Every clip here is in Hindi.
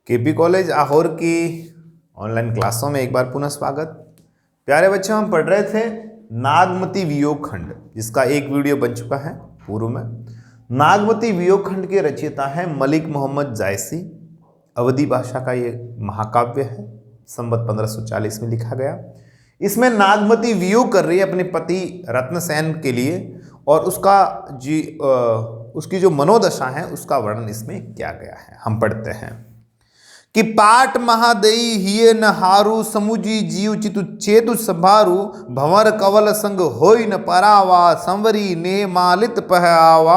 केपी कॉलेज आहोर की ऑनलाइन क्लासों में एक बार पुनः स्वागत। प्यारे बच्चों, हम पढ़ रहे थे नागमती वियोग खंड, जिसका एक वीडियो बन चुका है पूर्व में। नागमती वियोग खंड के रचयिता है मलिक मोहम्मद जायसी। अवधी भाषा का ये महाकाव्य है, संवत 1540 में लिखा गया। इसमें नागमती वियोग कर रही है अपने पति रत्नसेन के लिए, और उसकी जो मनोदशा है उसका वर्णन इसमें किया गया है। हम पढ़ते हैं कि पाट महादयी हिये न हारू समुजी जीव चितु चेतु संभारू भंवर कवल संग होई न परावा संवरी ने मालित पहआवा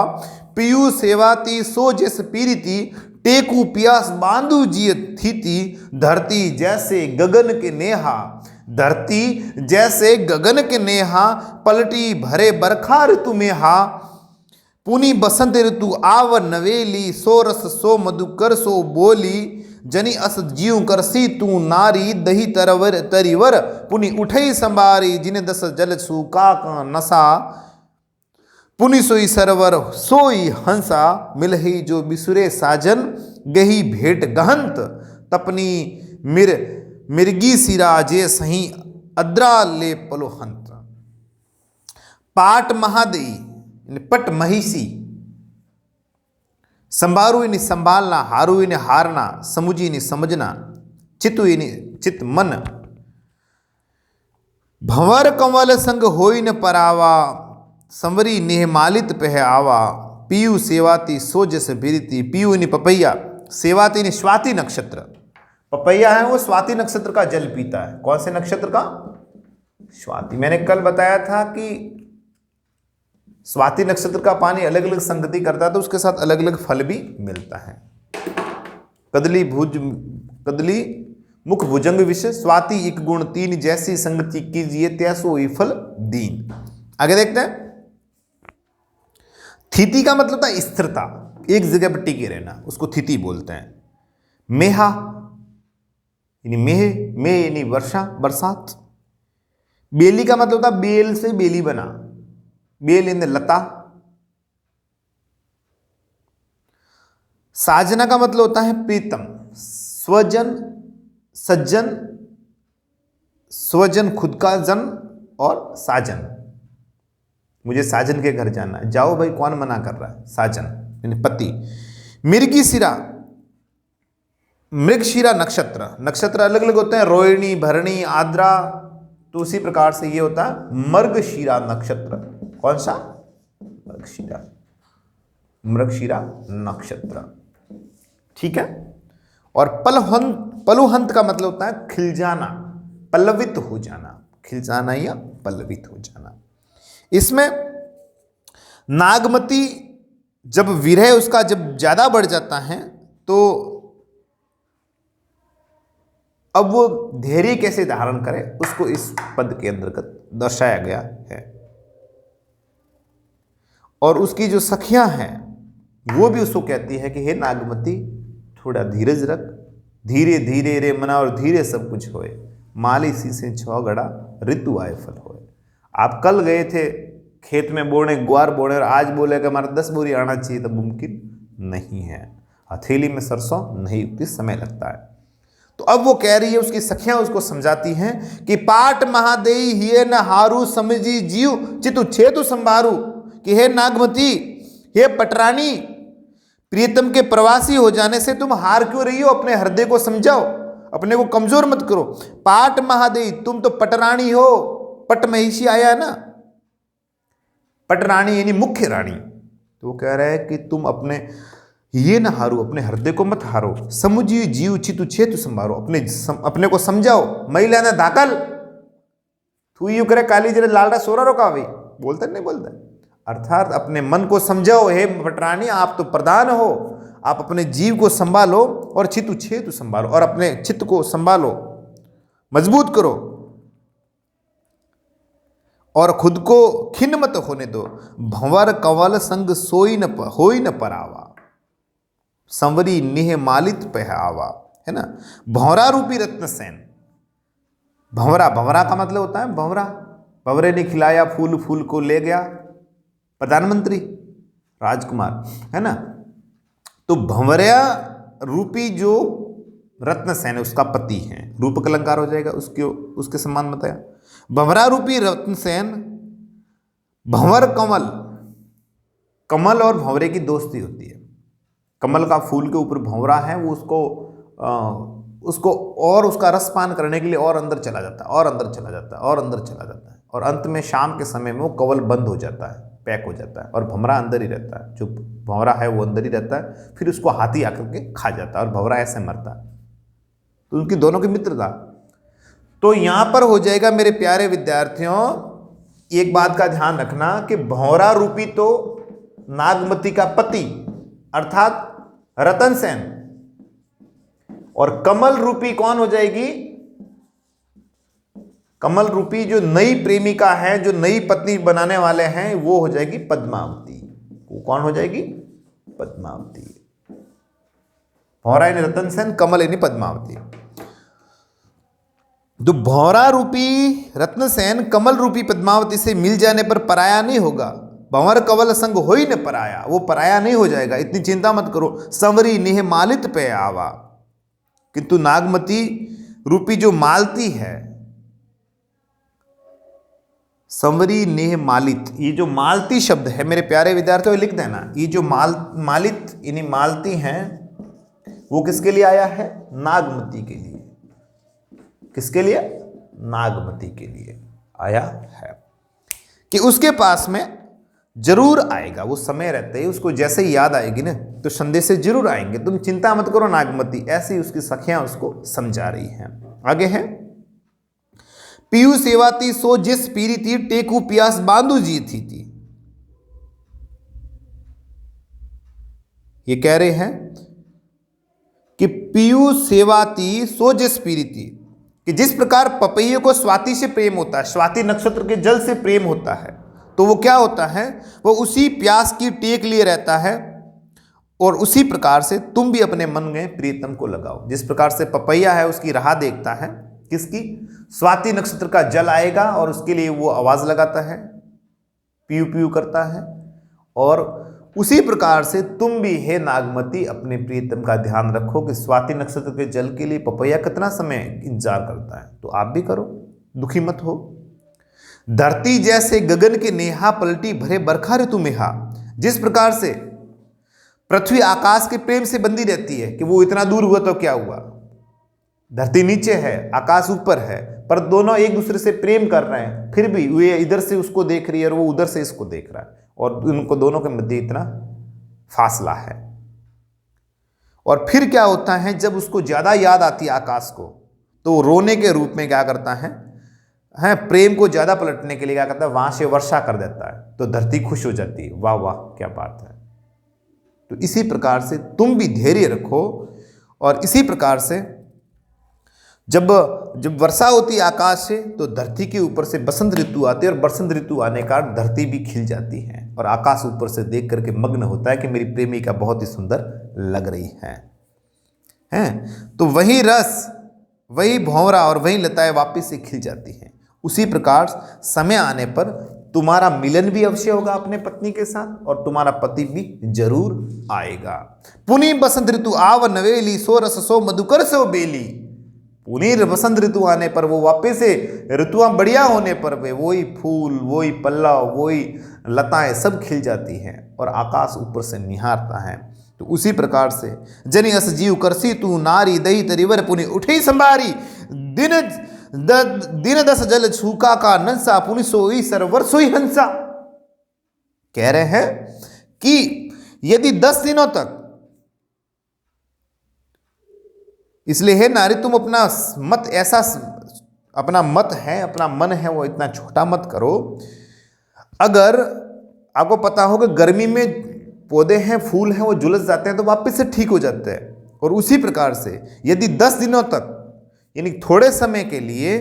पीयू सेवाती सो जिस पीरिति टेकू पियास बांधु जिय थीति धरती जैसे गगन के नेहा धरती जैसे गगन के नेहा पलटी भरे बरखा ऋतु में हा पुनी बसंत ऋतु आव नवेली सो रस सो मधुकर सो बोली जनी अस जीव करसी तू नारी दही तरवर तरीवर पुनि उठई संबारी जिने दस जल सूका का नसा पुनि सोई सरवर सोई हंसा मिलही जो बिसुरे साजन गही भेंट गहंत तपनी मिर्गी सिराजे सही अद्रा ले पलोहंत। पाट महादेई पट महिषी, संभारू यानी संभालना, हारू यानी हारना, समुझी यानी समझना, चितु यानी चित मन, भंवर कंवल संग होई न परावा संवरी नेहमालित पह आवा पीयू सेवाती सो जस बिरती। पीयू यानी पपैया, सेवाती यानी स्वाति नक्षत्र। पपैया है वो स्वाति नक्षत्र का जल पीता है। कौन से नक्षत्र का? स्वाति। मैंने कल बताया था कि स्वाति नक्षत्र का पानी अलग अलग संगति करता है तो उसके साथ अलग अलग फल भी मिलता है। कदली मुख भुजंग विषय स्वाति एक गुण तीन जैसी संगति कीजिए तैसो ही फल दीन। आगे देखते हैं। थिति का मतलब था स्थिरता, एक जगह पर टिके रहना, उसको थिति बोलते हैं। मेहा यानी मेह यानी वर्षा, बरसात। बेली का मतलब था बेल से बेली बना, बेल इन लता। साजना का मतलब होता है प्रीतम, स्वजन, सज्जन, स्वजन खुद का जन और साजन। मुझे साजन के घर जाना है, जाओ भाई, कौन मना कर रहा है? साजन यानी पति। मिर्गी सिरा, मृगशिरा नक्षत्र। नक्षत्र अलग अलग होते हैं, रोहिणी, भरणी, आद्रा। तो उसी प्रकार से ये होता है मृगशिरा नक्षत्र। कौन सा? मृगशिरा, मृगशिरा नक्षत्र। ठीक है। और पलुहंत का मतलब होता है खिल जाना, पल्लवित हो जाना, खिल जाना या पल्लवित हो जाना। इसमें नागमती जब विरह उसका जब ज्यादा बढ़ जाता है तो अब वो धैर्य कैसे धारण करे उसको इस पद के अंतर्गत दर्शाया गया है। और उसकी जो सखियां हैं वो भी उसको कहती है कि हे नागमती, थोड़ा धीरज रख, धीरे धीरे रे मना और धीरे सब कुछ होए, माली सी से छह गड़ा ऋतु आए फल होए। आप कल गए थे खेत में बोने, ग्वार बोने, और आज बोले कि हमारा 10 बोरी आना चाहिए, तो मुमकिन नहीं है। हथेली में सरसों नहीं उगती, समय लगता है। तो अब वो कह रही है, उसकी सखियां उसको समझाती हैं कि पाट महादेई हिये न हारू समझी जीव चितु छेतु संभारू, कि हे नागमती, हे पटरानी, प्रियतम के प्रवासी हो जाने से तुम हार क्यों रही हो? अपने हृदय को समझाओ, अपने को कमजोर मत करो। पाट महादेई, तुम तो पटरानी हो, पट महिषी आया है ना, पटरानी यानी मुख्य रानी। तो वो कह रहा है कि तुम अपने ये ना हारो, अपने हृदय को मत हारो। समुझी जीव चितु छेतु संभारो, अपने को समझाओ। महिला ने धाकल तू यू करे काली जरे लालडा सोरा रोका भाई, बोलते नहीं बोलते। अर्थात अपने मन को समझाओ। हे पटरानी, आप तो प्रधान हो, आप अपने जीव को संभालो और चितु छेतु संभालो, और अपने चित्त को संभालो, मजबूत करो, और खुद को खिन्न मत होने दो। भंवर कंवल संग होई न परावा संवरी नेह मालित पहआवा, है ना। भंवरा रूपी रत्नसेन। भंवरा, भंवरा का मतलब होता है भंवरा, भंवरे ने खिलाया फूल, फूल को ले गया प्रधानमंत्री, राजकुमार, है ना। तो भंवरिया रूपी जो रत्नसेन उसका पति है, रूपक अलंकार हो जाएगा, उसके समान बताया। भंवरा रूपी रत्नसेन भंवर कमल, कमल और भंवरे की दोस्ती होती है। कमल का फूल के ऊपर भंवरा है, वो उसको और उसका रस पान करने के लिए और अंदर चला जाता है, और अंदर चला जाता है, और अंदर चला जाता है, और अंत में शाम के समय में वो कवल बंद हो जाता है, पैक हो जाता है, और भंवरा अंदर ही रहता है। जो भंवरा है वो अंदर ही रहता है, फिर उसको हाथी आकर के खा जाता है और भंवरा ऐसे मरता है। तो उनकी दोनों की मित्रता। तो यहां पर हो जाएगा मेरे प्यारे विद्यार्थियों, एक बात का ध्यान रखना कि भंवरा रूपी तो नागमती का पति अर्थात रतनसेन, और कमल रूपी कौन हो जाएगी? कमल रूपी जो नई प्रेमिका है, जो नई पत्नी बनाने वाले हैं, वो हो जाएगी पद्मावती। वो कौन हो जाएगी? पद्मावती। भंवरा यानी रतनसेन, कमल यानी पद्मावती। तो भंवरा रूपी रत्नसेन कमल रूपी पद्मावती से मिल जाने पर पराया नहीं होगा। भंवर कवल संग हो ही न पराया, वो पराया नहीं हो जाएगा, इतनी चिंता मत करो। संवरी नेह मालित पे आवा, किंतु नागमती रूपी जो मालती है, संवरी नेह मालित, ये जो मालती शब्द है मेरे प्यारे विद्यार्थियों लिख देना। ये जो मालित यानी मालती हैं, वो किसके लिए आया है? नागमती के लिए। किसके लिए? नागमती के लिए आया है कि उसके पास में जरूर आएगा। वो समय रहते ही उसको जैसे ही याद आएगी ना तो संदेश से जरूर आएंगे, तुम चिंता मत करो नागमती। ऐसी उसकी सखियां उसको समझा रही हैं। आगे है, पीयू सेवाती सो जिस पीरी थी, टेकू प्यास बांधू जी थी। ये कह रहे हैं कि पीयू सेवाती सो जिस पीरी थी, कि जिस प्रकार पपैये को स्वाति से प्रेम होता है, स्वाति नक्षत्र के जल से प्रेम होता है, तो वो क्या होता है? वो उसी प्यास की टेक लिए रहता है। और उसी प्रकार से तुम भी अपने मन में प्रीतम को लगाओ। जिस प्रकार से पपैया है उसकी राह देखता है, किसकी? स्वाति नक्षत्र का जल आएगा और उसके लिए वो आवाज लगाता है, पीयू पीयू करता है। और उसी प्रकार से तुम भी हे नागमती अपने प्रीतम का ध्यान रखो कि स्वाति नक्षत्र के जल के लिए पपैया कितना समय इंतजार करता है, तो आप भी करो, दुखी मत हो। धरती जैसे गगन के नेहा, पलटी भरे बरखा ऋतु मेहा। जिस प्रकार से पृथ्वी आकाश के प्रेम से बंधी रहती है कि वो इतना दूर हुआ तो क्या हुआ, धरती नीचे है, आकाश ऊपर है, पर दोनों एक दूसरे से प्रेम कर रहे हैं, फिर भी वो इधर से उसको देख रही है और वो उधर से इसको देख रहा है, और उनको दोनों के मध्य इतना फासला है। और फिर क्या होता है, जब उसको ज्यादा याद आती है आकाश को, तो वो रोने के रूप में क्या करता है, प्रेम को ज्यादा पलटने के लिए क्या करता है, वहां से वर्षा कर देता है, तो धरती खुश हो जाती है, वाह वाह क्या बात है। तो इसी प्रकार से तुम भी धैर्य रखो। और इसी प्रकार से जब वर्षा होती है आकाश से, तो धरती के ऊपर से बसंत ऋतु आती है, और बसंत ऋतु आने का धरती भी खिल जाती है, और आकाश ऊपर से देख करके मग्न होता है कि मेरी प्रेमिका बहुत ही सुंदर लग रही है। तो वही रस, वही भंवरा और वही लताएं वापिस से खिल जाती हैं। उसी प्रकार समय आने पर तुम्हारा मिलन भी अवश्य होगा अपने पत्नी के साथ, और तुम्हारा पति भी जरूर आएगा। पुनी बसंत ऋतु आव नवेली, सो रस सो मधुकर सो बेली। पुनी बसंत ऋतु आने पर, वो वापस से ऋतुआं बढ़िया होने पर वे वही फूल, वही पल्लव, वही लताएं सब खिल जाती हैं, और आकाश ऊपर से निहारता है। तो उसी प्रकार से जनि अस जीव करसी तू नारी, दही तरिवर पुनि उठी संभारी। दिन दस जल छूका का नंसा, पुनि सोई सरवर सोई हंसा। कह रहे हैं कि यदि 10 दिनों तक, इसलिए है नारी तुम अपना मत ऐसा, अपना मत है, अपना मन है वो इतना छोटा मत करो। अगर आपको पता होगा गर्मी में पौधे हैं, फूल हैं, वो झुलस जाते हैं तो वापस से ठीक हो जाते हैं, और उसी प्रकार से यदि 10 दिनों तक यानी थोड़े समय के लिए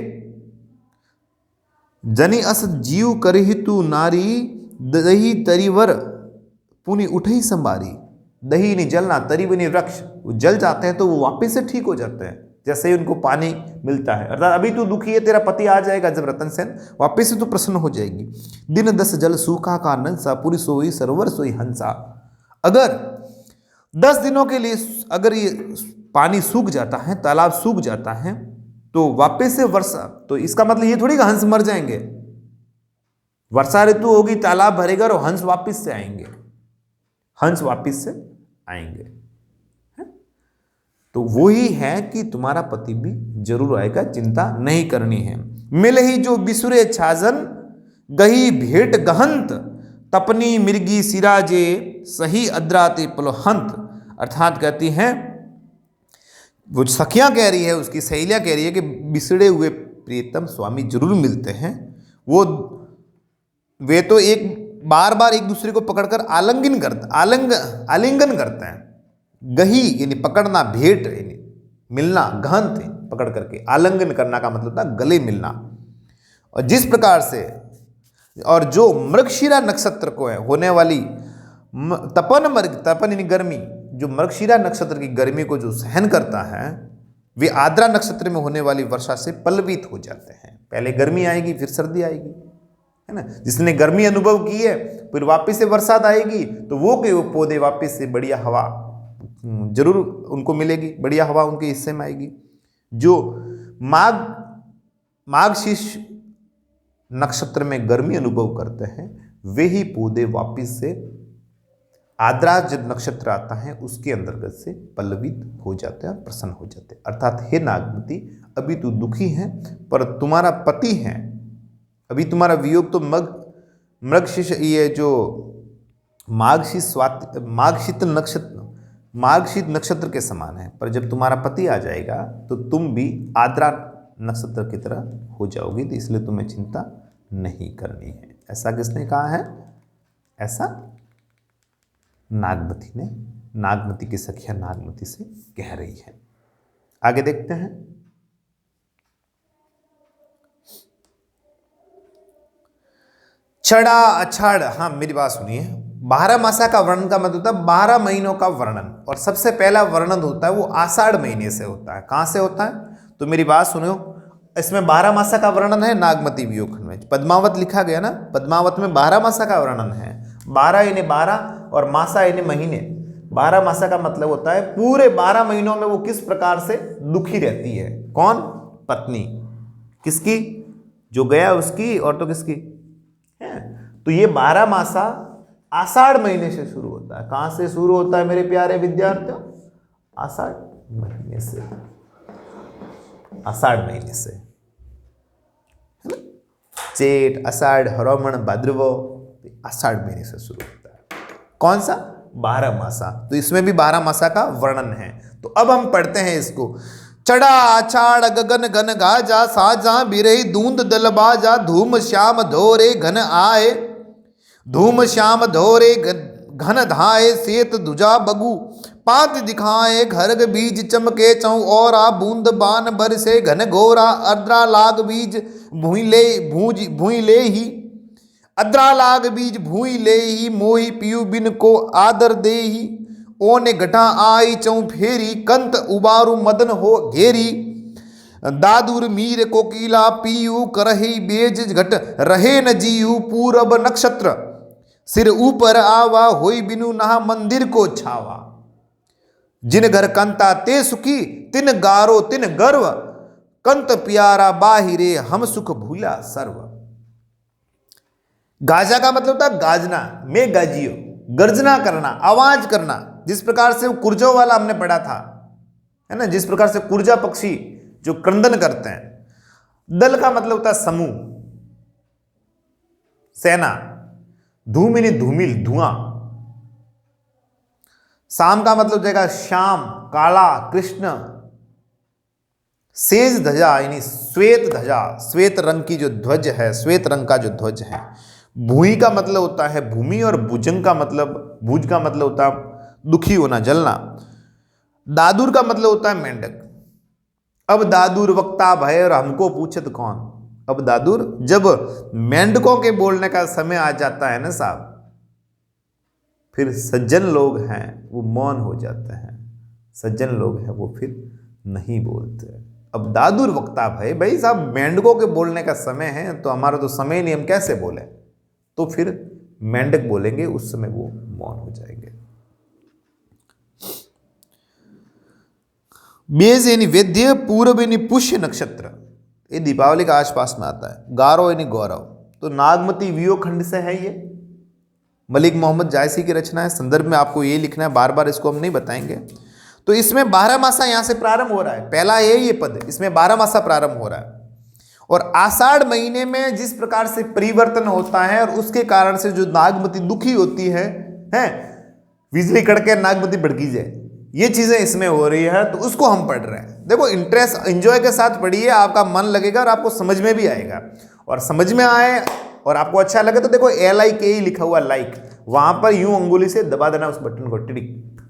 जनि अस जीव करहि तू नारी, दही तरीवर पुनि उठई संबारी। दही नहीं जलना, तरी बनी वृक्ष, वो जल जाते हैं तो वो वापस से ठीक हो जाते हैं, जैसे ही उनको पानी मिलता है। अर्थात अभी तू दुखी है, तेरा पति आ जाएगा जब रतनसेन, वापस से तू प्रसन्न हो जाएगी। दिन दस जल सूखा का नंसा, पुरी सोई सरोवर सोई हंसा। अगर 10 दिनों के लिए अगर ये पानी सूख जाता है, तालाब सूख जाता है, तो वापस से वर्षा, तो इसका मतलब ये थोड़ी कि हंस मर जाएंगे। वर्षा ऋतु होगी, तालाब भरेगा और हंस वापस से आएंगे, हंस वापस से आएंगे। तो वो ही है कि तुम्हारा पति भी जरूर आएगा, चिंता नहीं करनी है। मिल ही जो बिसुरे छाजन, गही भेंट गहंत, तपनी मिर्गी सिराजे, सही अद्राते पलोहंत। अर्थात कहती हैं, वो सखियां कह रही है, उसकी सहेलियां कह रही है कि बिछड़े हुए प्रियतम स्वामी जरूर मिलते हैं। वे तो एक बार बार एक दूसरे को पकड़कर आलिंगन करते हैं। गही यानी पकड़ना, भेंट यानी मिलना, गहंत पकड़ करके, आलिंगन करना का मतलब था गले मिलना। और जिस प्रकार से, और जो मृगशिरा नक्षत्र को है होने वाली तपन यानी गर्मी, जो मृगशिरा नक्षत्र की गर्मी को जो सहन करता है, वे आद्रा नक्षत्र में होने वाली वर्षा से पल्लवित हो जाते हैं। पहले गर्मी आएगी, फिर सर्दी आएगी, है ना। जिसने गर्मी अनुभव की है, फिर वापस से बरसात आएगी, तो वो पौधे वापस से बढ़िया हवा जरूर उनको मिलेगी, बढ़िया हवा उनके हिस्से में आएगी। जो माघशीर्ष नक्षत्र में गर्मी अनुभव करते हैं, वे ही पौधे वापस से आद्रा जब नक्षत्र आता है उसके अंतर्गत से पल्लवित हो जाते हैं और प्रसन्न हो जाते हैं। अर्थात हे नागमती, अभी तू दुखी है, पर तुम्हारा पति है, अभी तुम्हारा वियोग तो मृगशीर्ष, ये जो माघशीत नक्षत्र के समान है, पर जब तुम्हारा पति आ जाएगा तो तुम भी आद्रा नक्षत्र की तरह हो जाओगी, तो इसलिए तुम्हें चिंता नहीं करनी है। ऐसा किसने कहा है? ऐसा नागमती ने, नागमती की सखिया नागमती से कह रही है। आगे देखते हैं। छड़ा अछाड़, हाँ मेरी बात सुनिए। 12 मासा का वर्णन का मतलब होता है 12 महीनों का वर्णन, और सबसे पहला वर्णन होता है वो आषाढ़ महीने से होता है। कहां से होता है? तो मेरी बात सुनो, इसमें 12 मासा का वर्णन है नागमती वियोग खंड में। पद्मावत लिखा गया ना, पद्मावत में 12 मासा का वर्णन है। 12 यानी 12 और मासा यानी महीने। 12 मासा का मतलब होता है पूरे 12 महीनों में वो किस प्रकार से दुखी रहती है। कौन? पत्नी। किसकी? जो गया उसकी, और तो किसकी है। तो ये 12 मासा आषाढ़ महीने से शुरू होता है। कहां से शुरू होता है मेरे प्यारे विद्यार्थियों? आषाढ़ महीने से, आषाढ़ महीने से, है ना। चेत, आषाढ़, हरोमण, भाद्रवो, आषाढ़ महीने से शुरू होता है। कौन सा? 12 मासा। तो इसमें भी 12 मासा का वर्णन है। तो अब हम पढ़ते हैं इसको। चढ़ा आषाढ़ गगन घन गाजा, साजा बिरही दूंद दलबाजा, धूम श्याम धोरे घन आए, धूम श्याम धोरे घन धाए, सेत धुजा बगु पात दिखाए, घरग बीज चमके चौ औरा, बूंद बान बरसे घन घोरा, अर्द्रा लाग बीज भूई ले ही, अद्रा लाग बीज भूई ले ही, मोही पियु बिन को आदर दे ही, ओने घटा आई चौ फेरी, कंत उबारू मदन हो घेरी, दादुर मीर कोकिला पीयू, करही बेज घट रहे न जीयू, पूरब नक्षत्र सिर ऊपर आवा, होई बिनु नहा मंदिर को छावा, जिन घर कंता ते सुखी, तिन गारो तिन गर्व, कंत प्यारा बाहिरे, हम सुख भूला सर्व। गाजा का मतलब था गाजना, में गाजियो, गर्जना करना, आवाज करना। जिस प्रकार से वो कुर्जो वाला हमने पढ़ा था, है ना, जिस प्रकार से कुर्जा पक्षी जो क्रंदन करते हैं। दल का मतलब होता है समूह, सेना। धूम यानी धूमिल, धुआं। शाम का मतलब जाएगा श्याम, काला, कृष्ण। सेज ध्वजा यानी श्वेत ध्वजा, श्वेत रंग की जो ध्वज है, श्वेत रंग का जो ध्वज है। भूई का मतलब होता है भूमि, और भुजंग का मतलब, भुज का मतलब होता है दुखी होना, जलना। दादुर का मतलब होता है मेंढक। अब दादुर वक्ता भय, और हमको पूछत कौन। अब दादुर, जब मेंढकों के बोलने का समय आ जाता है ना साहब, फिर सज्जन लोग हैं वो मौन हो जाते हैं, सज्जन लोग हैं वो फिर नहीं बोलते। अब दादुर वक्ता भय, भाई साहब मेंढकों के बोलने का समय है, तो हमारा तो समय नहीं, हम कैसे बोले। तो फिर मेंढक बोलेंगे, उस समय वो मौन हो जाएंगे। बेज यानी वेद्य, पूर्व यानी पुष्य नक्षत्र, ये दीपावली के आसपास में आता है। गारो यानी गौरव, तो नागमती वियोग खंड से है ये, मलिक मोहम्मद जायसी की रचना है। संदर्भ में आपको ये लिखना है, बार बार इसको हम नहीं बताएंगे। तो इसमें 12 मासा यहां से प्रारंभ हो रहा है, पहला ये पद, इसमें 12 मासा प्रारंभ हो रहा है। और आषाढ़ महीने में जिस प्रकार से परिवर्तन होता है और उसके कारण से जो नागमती दुखी होती है, बिजली कड़के नागमती भड़की जाए, ये चीजें इसमें हो रही है, तो उसको हम पढ़ रहे हैं। देखो इंटरेस्ट एंजॉय के साथ पढ़िए, आपका मन लगेगा और आपको समझ में भी आएगा। और समझ में आए और आपको अच्छा लगे तो देखो LIKE लिखा हुआ लाइक, वहां पर यूं अंगुली से दबा देना उस बटन को, टिक,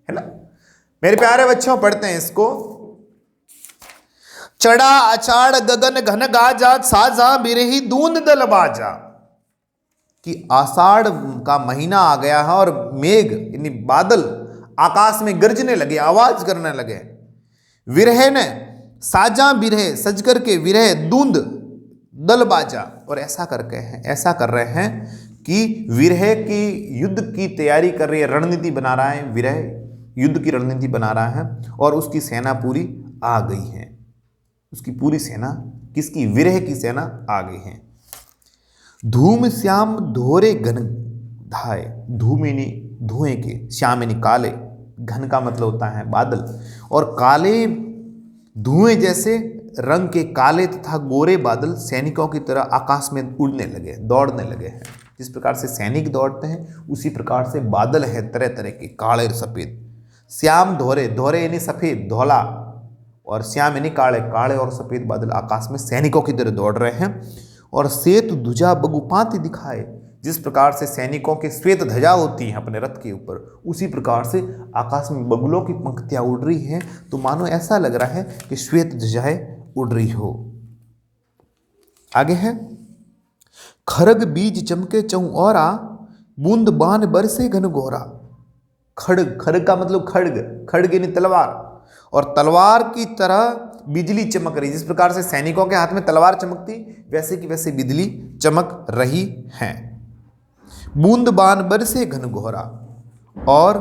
है ना। मेरे प्यारे बच्चों, पढ़ते हैं इसको। चढ़ा अचाड़ गगन घन गाजा, साजा बिरही दूंद दल बाजा, कि आषाढ़ का महीना आ गया है और मेघ यानी बादल आकाश में गरजने लगे, आवाज करने लगे। विरह ने साजा बिरहे, सज करके विरह दूंद दल बाजा, और ऐसा कर रहे हैं कि विरह की युद्ध की तैयारी कर रही है, रणनीति बना रहा है, विरह युद्ध की रणनीति बना रहा है और उसकी सेना पूरी आ गई है। उसकी पूरी सेना, किसकी? विरह की सेना आ गई है। धूम श्याम धोरे घन धाए, धूम यानी धुएं के, श्याम यानी काले, घन का मतलब होता है बादल, और काले धुएं जैसे रंग के काले तथा गोरे बादल सैनिकों की तरह आकाश में उड़ने लगे, दौड़ने लगे हैं। जिस प्रकार से सैनिक दौड़ते हैं उसी प्रकार से बादल है तरह तरह के, काले और सफेद। श्याम धोरे, धोरे यानी सफेद, धौला, और श्याम यानी काले, काले और सफेद बादल आकाश में सैनिकों की तरह दौड़ रहे हैं। और श्वेत ध्वजा बगुपाति दिखाए, जिस प्रकार से सैनिकों के श्वेत ध्वजा होती है अपने रथ के ऊपर, उसी प्रकार से आकाश में बगुलों की पंक्तियां उड़ रही हैं, तो मानो ऐसा लग रहा है कि श्वेत ध्वजाएं उड़ रही हो। आगे है, खरग बीज चमके चौओरा, बूंद बाण बरसे घन घोरा। खड़ग, खड़ग का मतलब खड़ग, खड़ग यानी तलवार, और तलवार की तरह बिजली चमक रही। जिस प्रकार से सैनिकों के हाथ में तलवार चमकती, वैसे की वैसे बिजली चमक रही है। बूंद बाण बरसे घन घोरा, और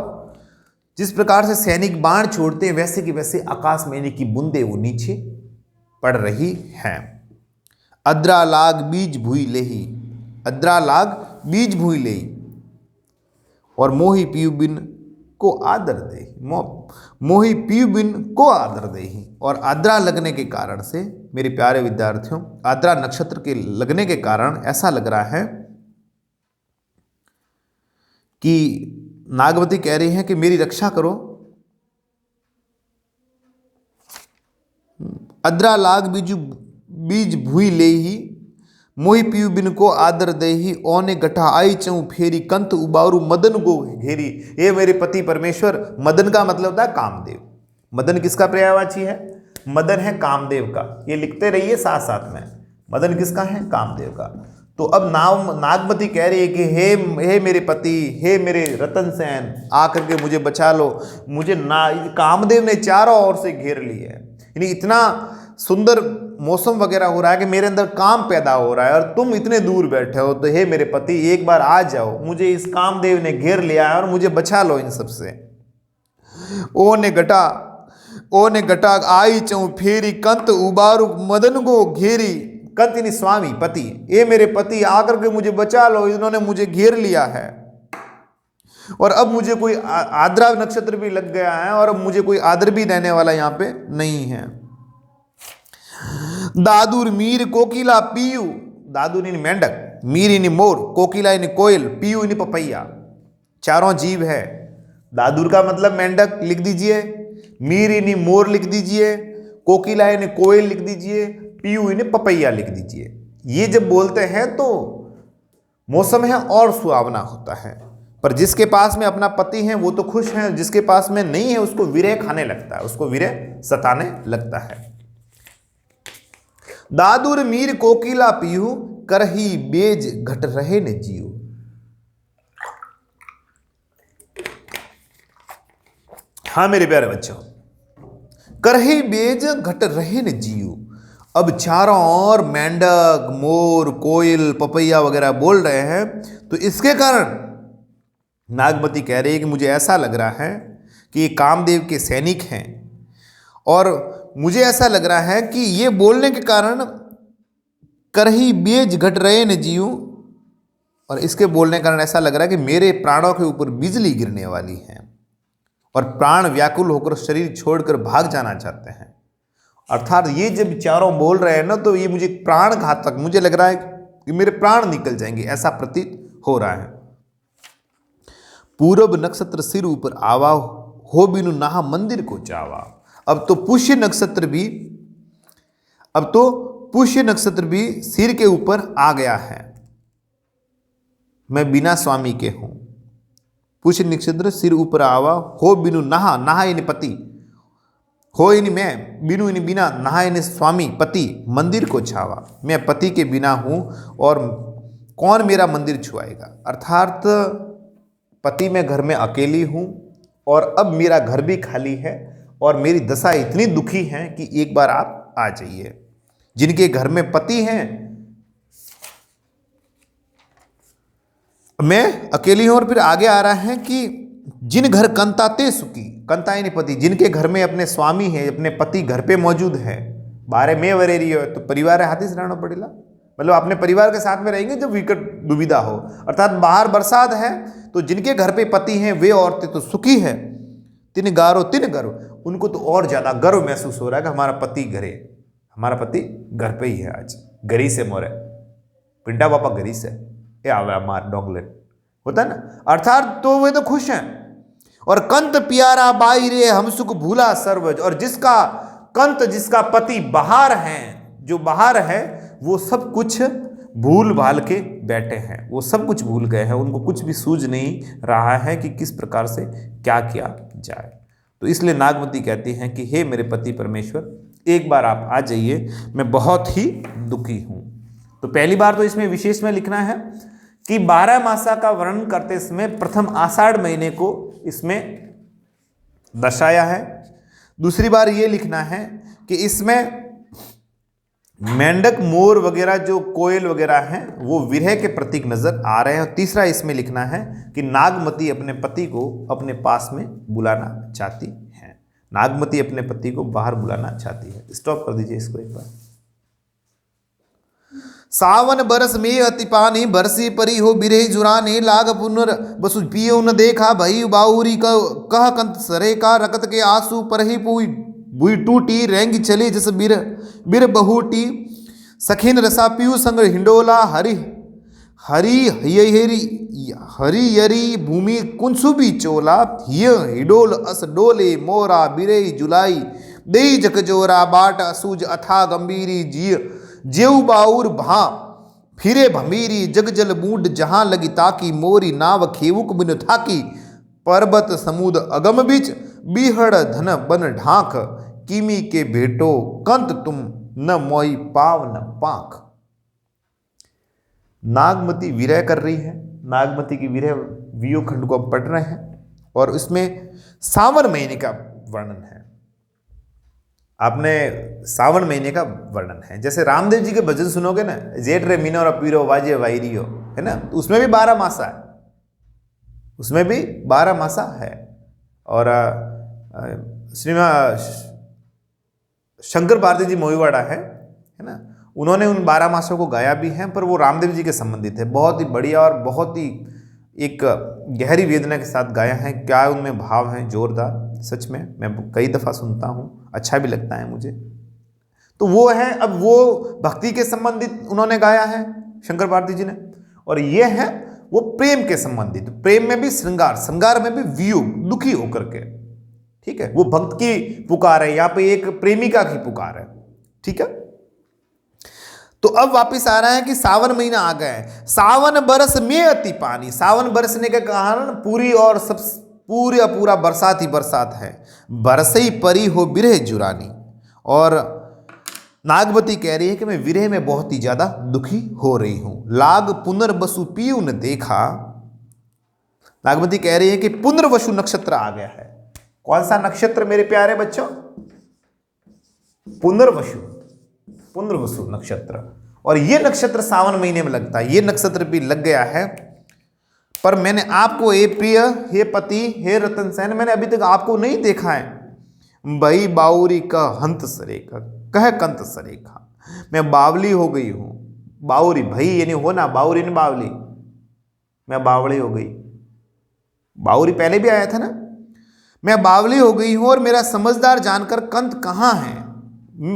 जिस प्रकार से सैनिक बाण छोड़ते हैं वैसे की वैसे आकाश में की बूंदे वो नीचे पड़ रही हैं। अद्रा लाग बीज भूई लेही, अद्रा लाग बीज भूई लेही, और मोही पीयू बिन को आदर दे, मोही पीयू बिन को आदर दे। और आद्रा लगने के कारण से मेरे प्यारे विद्यार्थियों, आद्रा नक्षत्र के लगने के कारण ऐसा लग रहा है कि नागवती कह रही हैं कि मेरी रक्षा करो। अद्रा लाग बीज भूई लेही, मोहि पीयू बिन को आदर देही, ओने गठा आई चऊ फेरी, कंत उबारू मदन को घेरी। ये मेरे पति परमेश्वर, मदन का मतलब होता है कामदेव। मदन किसका पर्यायवाची है? मदन है कामदेव का। ये लिखते रहिए साथ साथ में, मदन किसका है? कामदेव का। तो अब नागमती कह रही है कि हे मेरे पति, हे मेरे रतन सेन, आकर के मुझे बचा लो। मुझे कामदेव ने चारों ओर से घेर लिया है, यानी इतना सुंदर मौसम वगैरह हो रहा है कि मेरे अंदर काम पैदा हो रहा है और तुम इतने दूर बैठे हो। तो हे मेरे पति, एक बार आ जाओ, मुझे इस कामदेव ने घेर लिया है और मुझे बचा लो इन सबसे। ओ ने गटा आई चऊ फेरी, कंत उबारू मदन को घेरी। कंत यानी स्वामी, पति। ये मेरे पति, आकर के मुझे बचा लो, इन्होंने मुझे घेर लिया है। और अब मुझे कोई आद्रा नक्षत्र भी लग गया है और अब मुझे कोई आदर भी देने वाला यहाँ पे नहीं है। दादुर मीर कोकिला पीयू, दादुर यानी मेंढक, मीर यानी मोर, कोकिला यानी कोयल, पीयू यानी पपैया। चारों जीव है। दादुर का मतलब मेंढक लिख दीजिए, मीर यानी मोर लिख दीजिए, कोकिला यानी कोयल लिख दीजिए, पीयू यानी पपैया लिख दीजिए। ये जब बोलते हैं तो मौसम है और सुहावना होता है, पर जिसके पास में अपना पति है वो तो खुश है, जिसके पास में नहीं है उसको विरह खाने लगता है, उसको विरह सताने लगता है। दादुर मीर कोकिला पीहू, करही बेज घट रहे न जीव। हाँ मेरे प्यारे बच्चों, करही बेज घट रहे न जीव। अब चारों ओर मेंढक, मोर, कोयल, पपैया वगैरह बोल रहे हैं, तो इसके कारण नागमती कह रही है कि मुझे ऐसा लग रहा है कि ये कामदेव के सैनिक हैं और मुझे ऐसा लग रहा है कि ये बोलने के कारण करही बेज घट रहे न जीव, और इसके बोलने के कारण ऐसा लग रहा है कि मेरे प्राणों के ऊपर बिजली गिरने वाली है और प्राण व्याकुल होकर शरीर छोड़कर भाग जाना चाहते हैं। अर्थात ये जब चारों बोल रहे हैं ना, तो ये मुझे प्राण घातक, मुझे लग रहा है कि मेरे प्राण निकल जाएंगे, ऐसा प्रतीत हो रहा है। पूरब नक्षत्र सिर ऊपर आवा, हो बिनु नहा मंदिर को चावा। अब तो पुष्य नक्षत्र भी सिर के ऊपर आ गया है। मैं बिना स्वामी के हूं। पुष्य नक्षत्र सिर ऊपर आवा, हो बिनु नहा, नहा यानी पति, हो यानी मैं, बिनु यानी बिना, नहा यानी स्वामी पति, मंदिर को छावा। मैं पति के बिना हूं और कौन मेरा मंदिर छुआएगा। अर्थात पति मैं घर में अकेली हूं और अब मेरा घर भी खाली है और मेरी दशा इतनी दुखी है कि एक बार आप आ जाइए। जिनके घर में पति हैं, मैं अकेली हूं। और फिर आगे आ रहा है कि जिन घर कंताते सुखी, कंता यानी पति, जिनके घर में अपने स्वामी है, अपने पति घर पे मौजूद है, बारे में वरेरी हो, तो परिवार हाथी से रहना पड़ेगा, मतलब अपने परिवार के साथ में रहेंगे जब विकट दुविधा हो। अर्थात बाहर बरसात है तो जिनके घर पे पति हैं वे औरतें तो सुखी है। तिन गारो, उनको तो और ज्यादा गर्व महसूस हो रहा है कि हमारा पति घरे, हमारा पति घर पे ही है। आज गरी से मोरे पिंडा बापा गरी से ये आवे हमार डोंगलेट होता है ना। अर्थात तो वे तो खुश हैं। और कंत प्यारा बाई रे हम सुख भूला सर्वज, और जिसका कंत, जिसका पति बाहर हैं, जो बाहर है वो सब कुछ भूल भाल के बैठे हैं, वो सब कुछ भूल गए हैं, उनको कुछ भी सूझ नहीं रहा है कि किस प्रकार से क्या किया जाए। तो इसलिए नागमती कहती हैं कि हे मेरे पति परमेश्वर, एक बार आप आ जाइए, मैं बहुत ही दुखी हूं। तो पहली बार तो इसमें विशेष में लिखना है कि 12 मासा का वर्णन करते समय प्रथम आषाढ़ महीने को इसमें दर्शाया है। दूसरी बार ये लिखना है कि इसमें मेंढक, मोर वगैरह, जो कोयल वगैरह हैं, वो विरह के प्रतीक नजर आ रहे हैं। और तीसरा इसमें लिखना है कि नागमती अपने पति को अपने पास में बुलाना चाहती है। नागमती अपने पति को बाहर बुलाना चाहती है। स्टॉप कर दीजिए इसको एक बार। सावन बरस में अति पानी, बरसी परी हो बिरहे जुराने, लाग पुनर बसु पियो न देखा, भई बाउरी कह कंत सरे का, रकत के आंसू पर ही बुई टूटी, रेंगी चली जस बिर बहुटी, सखिन रसा पीयू संग हिंडोला, हरियरी भूमि कुंसुबी चोला, हिडोल अस डोले मोरा बिरे जुलाई, दे जकजोरा बाट असूज अथा गंभीरी, जेऊ बाउर भा फिरे भमीरी, जगजल बूंद जहां लगी ताकी, मोरी नाव खेवुक बिन थाकी, पर्वत समुद अगम बिच, बिहड़ धन बन ढाक, किमी के भेटो कंत तुम न मोई पाव न पाख। नागमती विरह कर रही है। नागमती की विरह वियोग खंड को हम पढ़ रहे हैं और इसमें सावन महीने का वर्णन है। आपने सावन महीने का वर्णन है। जैसे रामदेव जी के भजन सुनोगे ना, जेठ रे मीनो पीरो वाजे वायरियो, है ना, तो उसमें भी 12 मासा है, उसमें भी 12 मासा है। और श्रीमान शंकर भारती जी मोईवाड़ा है ना, उन्होंने उन 12 मासों को गाया भी है, पर वो रामदेव जी के संबंधित है। बहुत ही बढ़िया और बहुत ही एक गहरी वेदना के साथ गाया है। क्या उनमें भाव हैं, जोरदार। सच में मैं कई दफ़ा सुनता हूँ, अच्छा भी लगता है मुझे। तो वो है, अब वो भक्ति के संबंधित उन्होंने गाया है शंकर भारती जी ने, और ये है वो प्रेम के संबंधित। प्रेम में भी श्रृंगार, श्रृंगार में भी वियोग, दुखी होकर के, ठीक है। वो भक्त की पुकार है, यहाँ पे एक प्रेमिका की पुकार है, ठीक है। तो अब वापिस आ रहा है कि सावन महीना आ गया है। सावन बरस में अति पानी, सावन बरसने के कारण पूरी और सब पूरा बरसात ही बरसात है। बरसई परी हो बिरह जुरानी, और नागवती कह रही है कि मैं विरह में बहुत ही ज्यादा दुखी हो रही हूं। लाग पुनर्वसु पियू न देखा, नागवती कह रही है कि पुनर्वसु नक्षत्र आ गया है। कौन सा नक्षत्र मेरे प्यारे बच्चों? पुनर्वसु नक्षत्र। और ये नक्षत्र सावन महीने में लगता है, ये नक्षत्र भी लग गया है। पर मैंने आपको, हे प्रिय, हे पति, हे रतन सेन, मैंने अभी तक आपको नहीं देखा है। भई बाउरी का हंत सरेखा, कह कंत सरेखा, मैं बावली हो गई हूं। बाउरी भई यानी होना, बाउरी ने बावली, मैं बावली हो गई। बाउरी पहले भी आया था ना। मैं बावली हो गई हूं और मेरा समझदार जानकर कंत कहाँ है।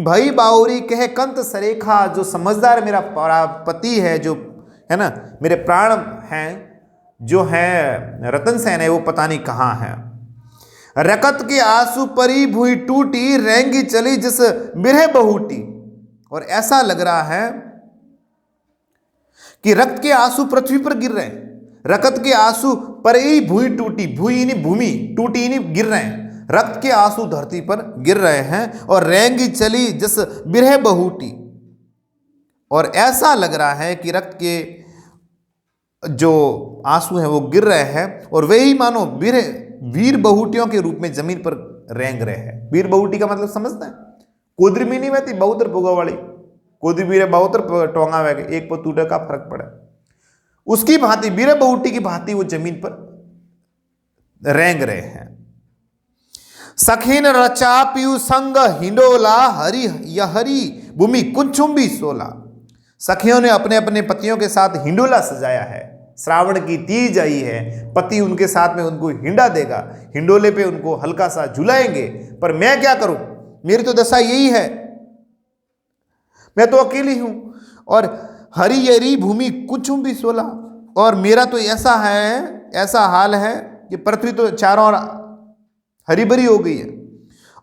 भई बाउरी कहे कंत सरेखा, जो समझदार मेरा पति है, जो है ना मेरे प्राण हैं, जो है रतन सेन है, वो पता नहीं कहाँ है। रकत के आंसू परी भुई टूटी, रेंगी चली जिस बिरह बहुटी। और ऐसा लग रहा है कि रक्त के आंसू पृथ्वी पर गिर रहे हैं। रकत के आंसू परी भुई टूटी, भुई यानी भूमि, टूटी यानी गिर रहे हैं। रक्त के आंसू धरती पर गिर रहे हैं और रेंगी चली जिस बिरह बहुटी। और ऐसा लग रहा है कि रक्त के जो आंसू हैं वो गिर रहे हैं और वे ही मानो वीर बहुटियों के रूप में जमीन पर रेंग रहे हैं। वीर बहुटी का मतलब समझते हैं? कोदरी में नहीं बहती, बहुतर भुगा वाली कोदरी बीरे बहुतर टोंगा वह एक पर टूटे का फर्क पड़ा, उसकी भांति बीरे बहुटी की भांति वो जमीन पर रेंग रहे हैं। सखीन रचा पीयू संग हिंडोला, हरि यहरी भूमि कुंचुंबी सोला। सखियों ने अपने अपने पतियों के साथ हिंडोला सजाया है। श्रावण की तीज आई है, पति उनके साथ में उनको हिंडा देगा, हिंडोले पे उनको हल्का सा झुलाएंगे। पर मैं क्या करूं, मेरी तो दशा यही है, मैं तो अकेली हूं। और हरियरी भूमि कुंचुंबी सोला, और मेरा तो ऐसा है, ऐसा हाल है कि पृथ्वी तो चारों ओर हरी भरी हो गई है।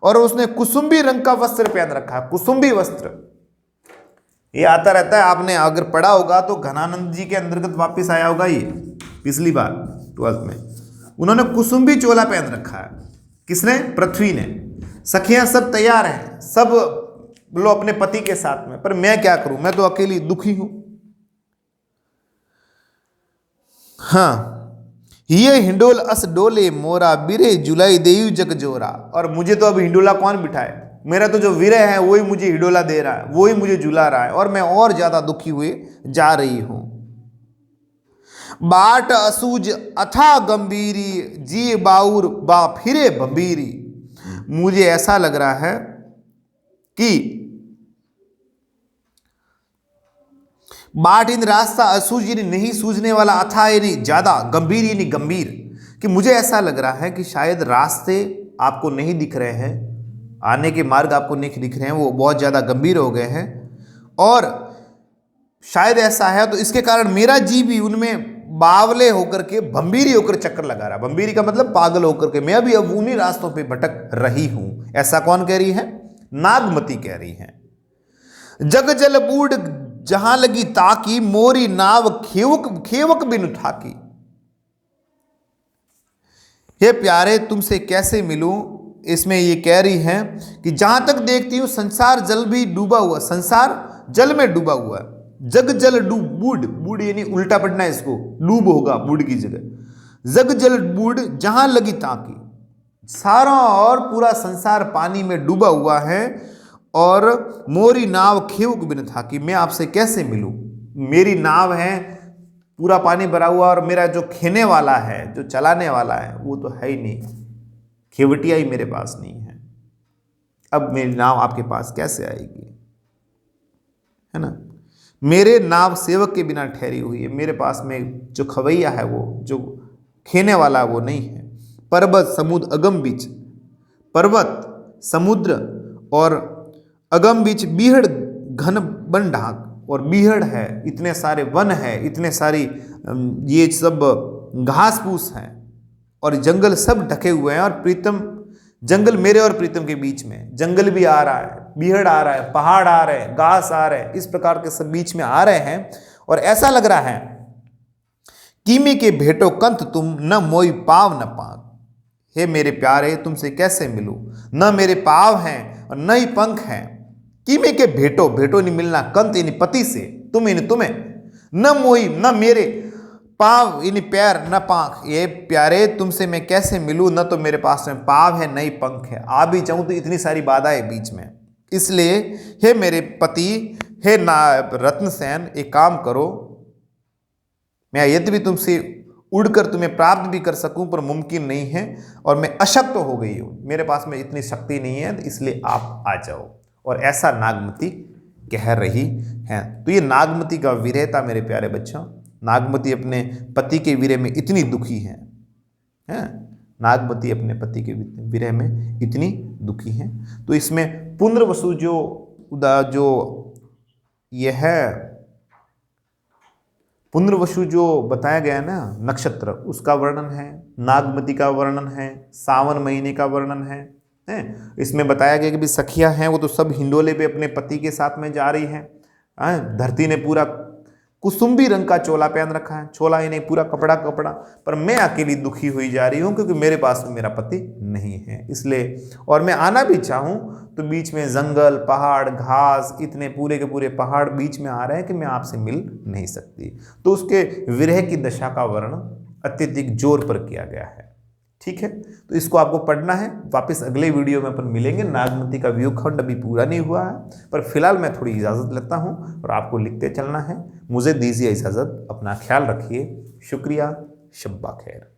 और उसने कुसुम्बी रंग का वस्त्र पहन रखा है, कुसुम्बी वस्त्र। ये आता रहता है, आपने अगर पढ़ा होगा तो घनानंद जी के अंतर्गत वापस आया होगा ये पिछली बार 12th में। उन्होंने कुसुम्बी चोला पहन रखा है। किसने? पृथ्वी ने। सखियां सब तैयार हैं, सब लो अपने पति के साथ में, पर मैं क्या करूं, मैं तो अकेली दुखी हूं। हाँ, ये हिंडोल अस डोले मोरा, बिरे जुलाई देयु जग जोरा। और मुझे तो अब हिंडोला कौन बिठाए, मेरा तो जो विरह है वही मुझे हिडोला दे रहा है, वही मुझे झुला रहा है, और मैं और ज्यादा दुखी हुए जा रही हूं। बाट असूज अथा गंभीरी, जी बाउर बा फिरे भंबीरी। मुझे ऐसा लग रहा है कि बाट इन रास्ता, असूज यानी नहीं सूझने वाला, अथा यानी ज्यादा, गंभीर यानी गंभीर, कि मुझे ऐसा लग रहा है कि शायद रास्ते आपको नहीं दिख रहे हैं, आने के मार्ग आपको नहीं दिख रहे हैं, वो बहुत ज़्यादा गंभीर हो गए हैं। और शायद ऐसा है तो इसके कारण मेरा जी भी उनमें बावले होकर के, भंबीरी होकर चक्कर लगा रहा। भंबीरी का मतलब पागल होकर के, मैं भी अब उन्हीं रास्तों पे भटक रही हूं। ऐसा कौन कह रही है? नागमती कह रही है। जग जल बूढ़ जहां लगी ताकी, मोरी नाव खेवक खेवक बिनु थाकी। हे प्यारे तुमसे कैसे मिलूं, इसमें ये कह रही है कि जहां तक देखती हूं संसार जल भी डूबा हुआ, संसार जल में डूबा हुआ है। जग जल डूब, बूढ़, बूढ़ यानी उल्टा पढ़ना है इसको, डूब होगा बूढ़ की जगह। जग जल बूढ़ जहां लगी ताकी, सारा और पूरा संसार पानी में डूबा हुआ है। और मोरी नाव खेवक बिन थाकी, मैं आपसे कैसे मिलूं, मेरी नाव है, पूरा पानी भरा हुआ, और मेरा जो खेने वाला है, जो चलाने वाला है, वो तो है ही नहीं, खेवटिया ही मेरे पास नहीं है। अब मेरी नाव आपके पास कैसे आएगी, है ना? मेरे नाव सेवक के बिना ठहरी हुई है, मेरे पास में जो खवैया है, वो जो खेने वाला है, वो नहीं है। पर्वत समुद्र अगम बीच, पर्वत समुद्र और अगम बीच बीहड़ घन वन ढाक, और बीहड़ है, इतने सारे वन है, इतने सारी ये सब घास फूस हैं, और जंगल सब ढके हुए हैं। और प्रीतम, जंगल मेरे और प्रीतम के बीच में, जंगल भी आ रहा है, बीहड़ आ रहा है, पहाड़ आ रहे हैं, घास आ रहे हैं, इस प्रकार के सब बीच में आ रहे हैं। और ऐसा लग रहा है कीमी के भेटो कंत तुम, न मोई पाव न पांख। हे मेरे प्यारे तुमसे कैसे मिलूं, न मेरे पाव हैं और न ही पंख हैं। कीमे के भेटो, भेटो नहीं मिलना, कंत यानी पति से, तुम यानी तुम्हें, न मोही न मेरे, पाव यानी पैर, न पांख। ये प्यारे तुमसे मैं कैसे मिलूं, न तो मेरे पास में पाव है न ही पंख है, आ भी जाऊं तो इतनी सारी बाधाएं बीच में। इसलिए हे मेरे पति, हे ना रत्न सेन, एक काम करो, मैं यद्यपि तुमसे उड़कर तुम्हें प्राप्त भी कर सकूं पर मुमकिन नहीं है, और मैं अशक्त हो गई हूं, मेरे पास में इतनी शक्ति नहीं है, इसलिए आप आ जाओ। और ऐसा नागमती कह रही है। तो ये नागमती का विरह था मेरे प्यारे बच्चों। नागमती अपने पति के विरह में इतनी दुखी है, नागमती अपने पति के विरह में इतनी दुखी है। तो इसमें पुनर्वसु जो यह है, पुनर्वसु जो बताया गया है ना नक्षत्र, उसका वर्णन है, नागमती का वर्णन है, सावन महीने का वर्णन है। इसमें बताया गया कि भी सखियां हैं वो तो सब हिंडोले पे अपने पति के साथ में जा रही हैं। धरती ने पूरा कुसुम्बी रंग का चोला पहन रखा है, चोला ही नहीं पूरा कपड़ा, पर मैं अकेली दुखी हुई जा रही हूँ क्योंकि मेरे पास में मेरा पति नहीं है, इसलिए। और मैं आना भी चाहूँ तो बीच में जंगल, पहाड़, घास, इतने पूरे के पूरे पहाड़ बीच में आ रहे हैं कि मैं आपसे मिल नहीं सकती। तो उसके विरह की दशा का वर्णन अत्यधिक जोर पर किया गया है। ठीक है, तो इसको आपको पढ़ना है। वापस अगले वीडियो में अपन मिलेंगे। नागमती का व्यू खंड अभी पूरा नहीं हुआ है, पर फिलहाल मैं थोड़ी इजाज़त लेता हूँ और आपको लिखते चलना है। मुझे दीजिए इजाज़त, अपना ख्याल रखिए। शुक्रिया, शब्बा खैर।